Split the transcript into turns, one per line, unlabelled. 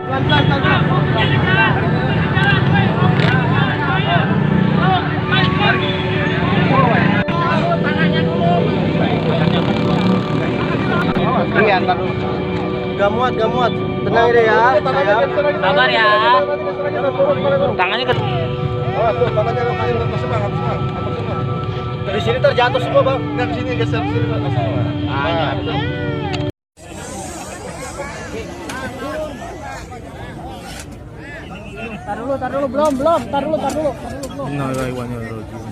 Pelan-pelan, pelan-pelan. Iya, ntar dulu. Gak muat, gak muat. Tenang deh ya.
Sabar ya. Tangannya ke
Awas tuh, tangannya habis semang. Dari sini terjatuh semua, Bang. Enggak ke sini, geser sini, Bang. Nah, betul. Tar dulu, belum. Tar dulu.
Innalillahi wa inna ilaihi raji'un.